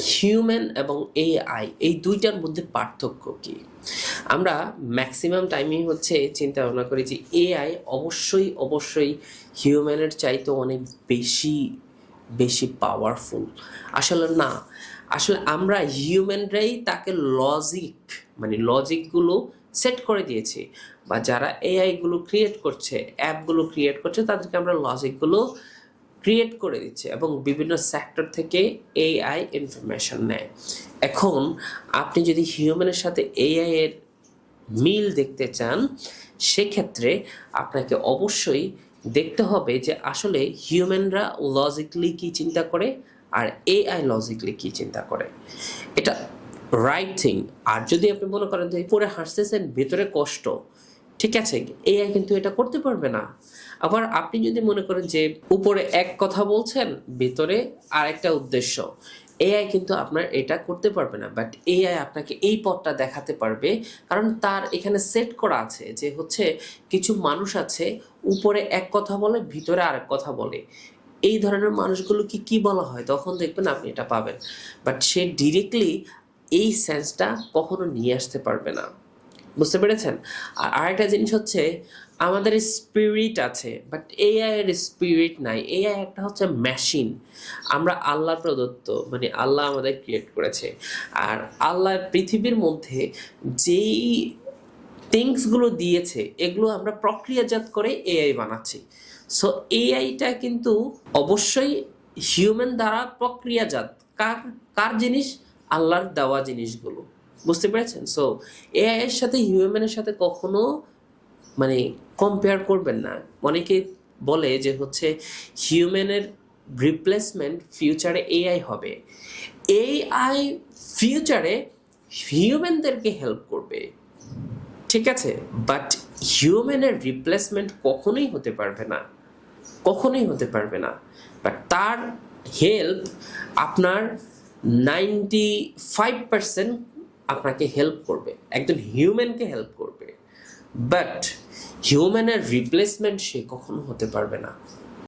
Human এবং AI এই দুইটার মধ্যে পার্থক্য কি? আমরা ম্যাক্সিমাম টাইমই হচ্ছে চিন্তা ভাবনা করি যে এআই অবশ্যই হিউম্যানের চাইতে অনেক বেশি বেশি পাওয়ারফুল। আসলে না, আসলে আমরা হিউম্যানরাই তাকে লজিকগুলো সেট করে দিয়েছি, বা যারা এআইগুলো ক্রিয়েট করছে, অ্যাপগুলো ক্রিয়েট করছে, তাদেরকে আমরা লজিকগুলো ক্রিয়েট করে দিচ্ছে এবং বিভিন্ন সেক্টর থেকে এআই ইনফরমেশন নেয়। এখন আপনি যদি হিউম্যানের সাথে এআই এর মিল দেখতে চান, সেক্ষেত্রে আপনাকে অবশ্যই দেখতে হবে যে আসলে হিউম্যানরা লজিক্যালি কি চিন্তা করে আর এআই লজিক্যালি কি চিন্তা করে, এটা রাইট থিং। আর যদি আপনি মনে করেন যে পরে হাসতেছেন ভেতরে কষ্ট, ঠিক আছে, এআই কিন্তু এটা করতে পারবে না। আবার আপনি যদি মনে করেন যে উপরে এক কথা বলছেন ভিতরে আরেকটা উদ্দেশ্য, এআই কিন্তু আপনার এটা করতে পারবে না। বাট এআই আপনাকে এই পথটা দেখাতে পারবে, কারণ তার এখানে সেট করা আছে যে হচ্ছে কিছু মানুষ আছে উপরে এক কথা বলে ভিতরে আরেক কথা বলে। এই ধরনের মানুষগুলো কি বলা হয়, তখন দেখবেন আপনি এটা পাবেন। বাট সে ডিরেক্টলি এই সেন্সটা কখনো নিয়ে আসতে পারবে না। বুঝতে পেরেছেন? আর আরেকটা জিনিস হচ্ছে আমাদের স্পিরিট আছে, বাট এআই এর স্পিরিট নাই। এআই একটা হচ্ছে মেশিন। আমরা আল্লাহ প্রদত্ত, মানে আল্লাহ আমাদের ক্রিয়েট করেছে। আর আল্লাহ পৃথিবীর মধ্যে যেই থিংসগুলো দিয়েছে এগুলো আমরা প্রক্রিয়াজাত করে এআই বানাচ্ছি। সো এআইটা কিন্তু অবশ্যই হিউম্যান দ্বারা প্রক্রিয়াজাত। কার কার জিনিস? আল্লাহর দেওয়া জিনিসগুলো। বুঝতে পেরেছেন? সো এআই এর সাথে হিউম্যানের সাথে কখনো মানে কম্পেয়ার করবেন না। অনেকে বলে যে হচ্ছে হিউম্যানের রিপ্লেসমেন্ট ফিউচারে এআই হবে। এআই ফিউচারে হিউম্যানদেরকে হেল্প করবে, ঠিক আছে, বাট হিউম্যানের রিপ্লেসমেন্ট কখনোই হতে পারবে না, কখনোই হতে পারবে না। বাট তার হেল্প আপনার 95% আপনাকে হেল্প করবে, একজন হিউম্যানকে হেল্প করবে। বাট হিউম্যানের রিপ্লেসমেন্ট সে কখনো হতে পারবে না।